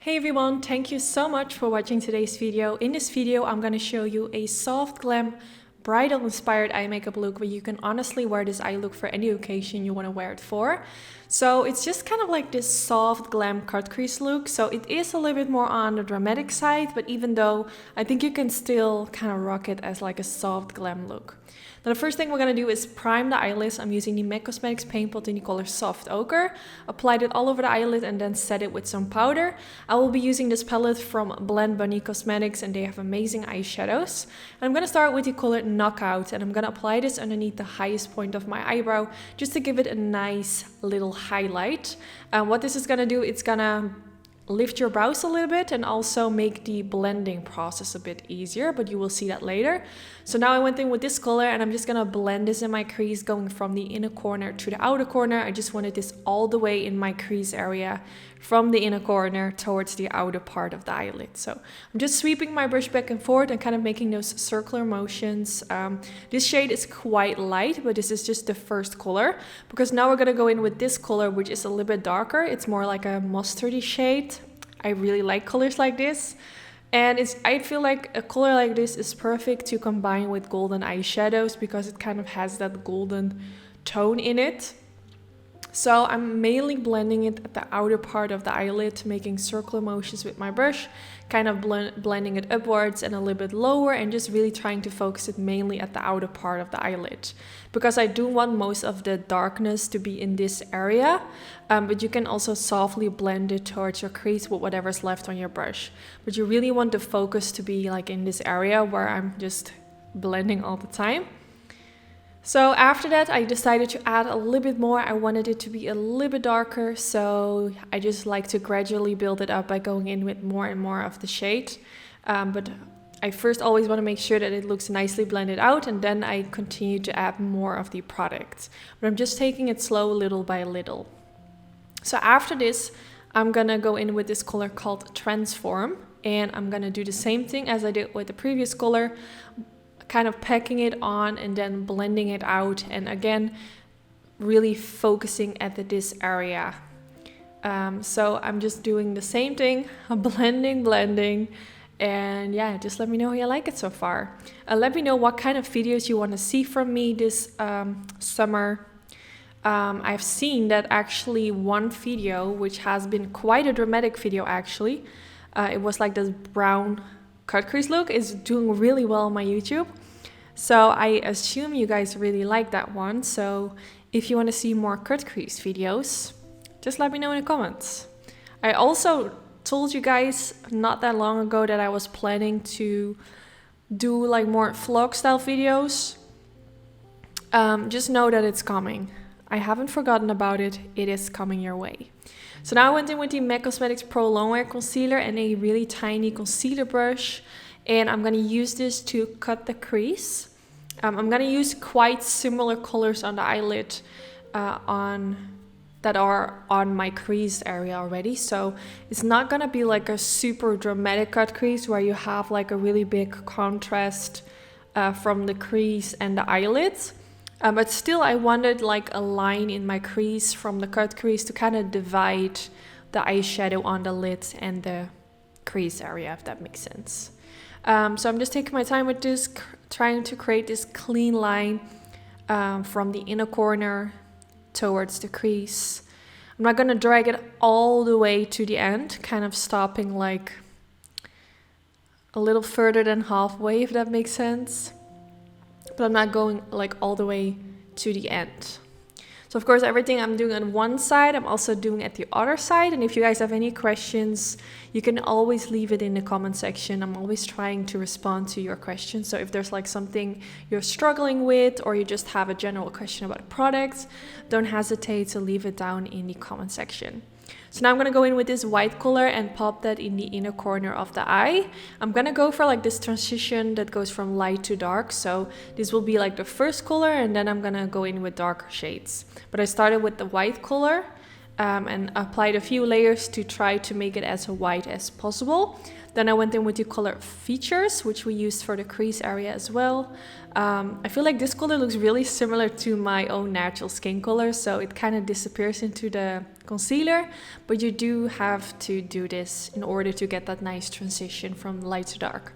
Hey everyone, thank you so much for watching today's video. In this video, I'm going to show you a soft glam bridal inspired eye makeup look where you can honestly wear this eye look for any occasion you want to wear it for. So it's just kind of like this soft glam cut crease look. So it is a little bit more on the dramatic side, but even though I think you can still kind of rock it as like a soft glam look. Now the first thing we're going to do is prime the eyelids. I'm using the MAC Cosmetics paint pot in the color Soft Ochre. Applied it all over the eyelid and then set it with some powder. I will be using this palette from Blend Bunny Cosmetics and they have amazing eyeshadows. And I'm going to start with the color Knockout and I'm going to apply this underneath the highest point of my eyebrow just to give it a nice little highlight. What this is going to do, it's going to lift your brows a little bit and also make the blending process a bit easier, but you will see that later. So now I went in with this color and I'm just gonna blend this in my crease going from the inner corner to the outer corner. I just wanted this all the way in my crease area from the inner corner towards the outer part of the eyelid. So I'm just sweeping my brush back and forth and kind of making those circular motions. This shade is quite light, but this is just the first color because now we're gonna go in with this color, which is a little bit darker. It's more like a mustardy shade. I really like colors like this. And I feel like a color like this is perfect to combine with golden eyeshadows because it kind of has that golden tone in it. So I'm mainly blending it at the outer part of the eyelid, making circular motions with my brush, kind of blending it upwards and a little bit lower and just really trying to focus it mainly at the outer part of the eyelid. Because I do want most of the darkness to be in this area, but you can also softly blend it towards your crease with whatever's left on your brush. But you really want the focus to be like in this area where I'm just blending all the time. So after that, I decided to add a little bit more. I wanted it to be a little bit darker, so I just like to gradually build it up by going in with more and more of the shade. But I first always want to make sure that it looks nicely blended out, and then I continue to add more of the product. But I'm just taking it slow little by little. So after this, I'm gonna go in with this color called Transform, and I'm gonna do the same thing as I did with the previous color, kind of packing it on and then blending it out, and again really focusing at this area. So I'm just doing the same thing, blending, and yeah, just let me know how you like it so far. Let me know what kind of videos you want to see from me this summer. I've seen that actually one video, which has been quite a dramatic video actually, it was like this brown cut crease look, is doing really well on my YouTube. So I assume you guys really like that one. So if you want to see more cut crease videos, just let me know in the comments. I also told you guys not that long ago that I was planning to do like more vlog style videos. Just know that it's coming. I haven't forgotten about it. It is coming your way. So now I went in with the MAC Cosmetics Pro Longwear Concealer and a really tiny concealer brush. And I'm going to use this to cut the crease. I'm going to use quite similar colors on the eyelid that are on my crease area already. So it's not going to be like a super dramatic cut crease where you have like a really big contrast from the crease and the eyelids. But still I wanted like a line in my crease from the cut crease to kind of divide the eyeshadow on the lid and the crease area, if that makes sense. So I'm just taking my time with this, trying to create this clean line from the inner corner towards the crease. I'm not going to drag it all the way to the end, kind of stopping like a little further than halfway, if that makes sense. But I'm not going like all the way to the end. So of course everything I'm doing on one side, I'm also doing at the other side. And if you guys have any questions, you can always leave it in the comment section. I'm always trying to respond to your questions. So if there's like something you're struggling with or you just have a general question about products, don't hesitate to leave it down in the comment section. So now I'm going to go in with this white color and pop that in the inner corner of the eye. I'm going to go for like this transition that goes from light to dark. So this will be like the first color and then I'm going to go in with darker shades. But I started with the white color and applied a few layers to try to make it as white as possible. Then I went in with the color Features, which we used for the crease area as well. I feel like this color looks really similar to my own natural skin color, so it kind of disappears into the concealer, but you do have to do this in order to get that nice transition from light to dark.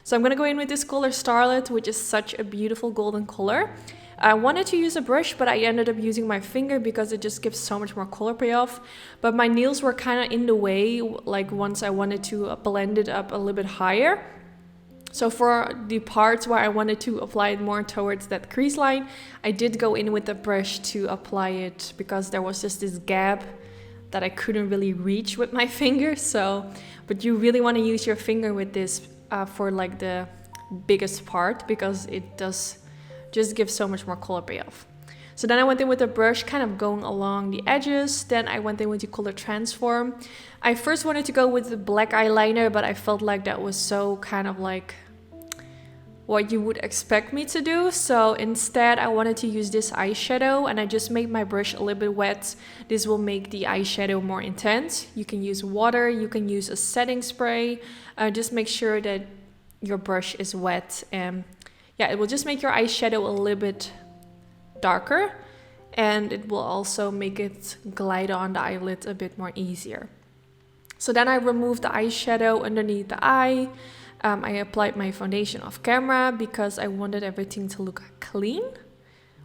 So I'm gonna go in with this color Starlet, which is such a beautiful golden color. I wanted to use a brush, but I ended up using my finger because it just gives so much more color payoff. But my nails were kind of in the way, like once I wanted to blend it up a little bit higher. So for the parts where I wanted to apply it more towards that crease line, I did go in with the brush to apply it because there was just this gap that I couldn't really reach with my finger. So, but you really want to use your finger with this for like the biggest part, because it does just give so much more color payoff. So then I went in with a brush kind of going along the edges. Then I went in with the color Transform. I first wanted to go with the black eyeliner, but I felt like that was so kind of like what you would expect me to do. So instead I wanted to use this eyeshadow, and I just made my brush a little bit wet. This will make the eyeshadow more intense. You can use water, you can use a setting spray. Just make sure that your brush is wet, and yeah, it will just make your eyeshadow a little bit darker, and it will also make it glide on the eyelid a bit more easier. So then I removed the eyeshadow underneath the eye. I applied my foundation off camera because I wanted everything to look clean.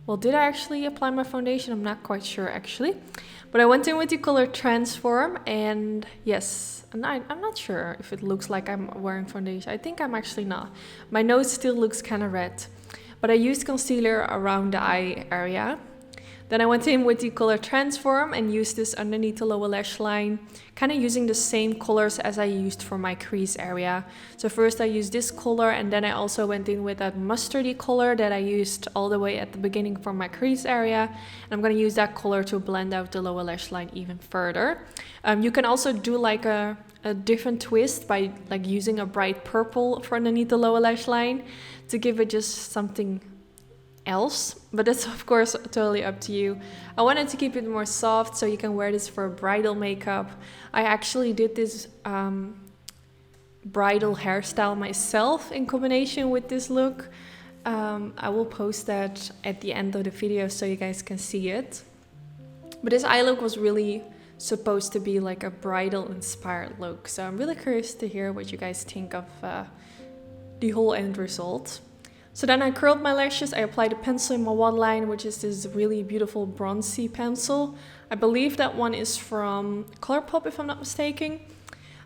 Well, did I actually apply my foundation? I'm not quite sure actually. But I went in with the color Transform, and yes, and I'm not sure if it looks like I'm wearing foundation. I think I'm actually not. My nose still looks kind of red. But I used concealer around the eye area. Then I went in with the color Transform and used this underneath the lower lash line, kind of using the same colors as I used for my crease area. So first I used this color, and then I also went in with that mustardy color that I used all the way at the beginning for my crease area. And I'm going to use that color to blend out the lower lash line even further. You can also do like a different twist by like using a bright purple for underneath the lower lash line to give it just something else, but that's of course totally up to you. I wanted to keep it more soft so you can wear this for bridal makeup. I actually did this bridal hairstyle myself in combination with this look. I will post that at the end of the video so you guys can see it. But this eye look was really supposed to be like a bridal inspired look, so I'm really curious to hear what you guys think of the whole end result. So then I curled my lashes. I applied a pencil in my waterline, which is this really beautiful bronzy pencil. I believe that one is from Colourpop, if I'm not mistaken.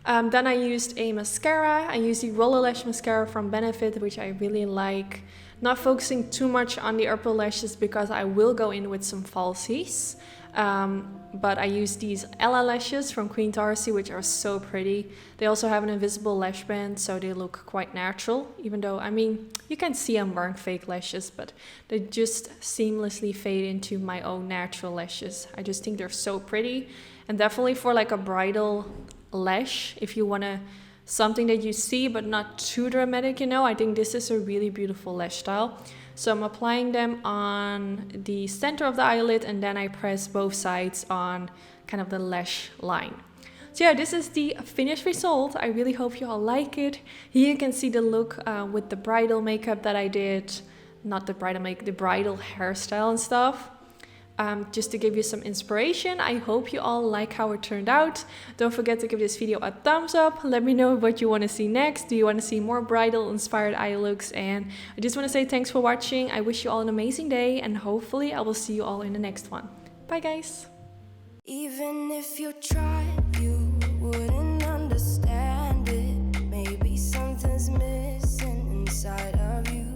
Then I used a mascara. I used the Roller Lash mascara from Benefit, which I really like. Not focusing too much on the upper lashes because I will go in with some falsies. But I use these Ella lashes from Queen Tarzi, which are so pretty. They also have an invisible lash band, so they look quite natural, even though, I mean, you can see I'm wearing fake lashes, but they just seamlessly fade into my own natural lashes. I just think they're so pretty, and definitely for like a bridal lash, if you want something that you see but not too dramatic, you know, I think this is a really beautiful lash style. So I'm applying them on the center of the eyelid, and then I press both sides on kind of the lash line. So yeah, this is the finished result. I really hope you all like it. Here you can see the look with the bridal makeup that I did. Not the bridal makeup, the bridal hairstyle and stuff. Just to give you some inspiration. I hope you all like how it turned out. Don't forget to give this video a thumbs up. Let me know what you want to see next. Do you want to see more bridal inspired eye looks? And I just want to say thanks for watching. I wish you all an amazing day, and hopefully I will see you all in the next one. Bye guys. Even if you tried, you wouldn't understand it. Maybe something's missing inside of you.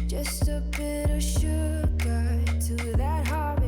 Just a bit of sugar to that heart.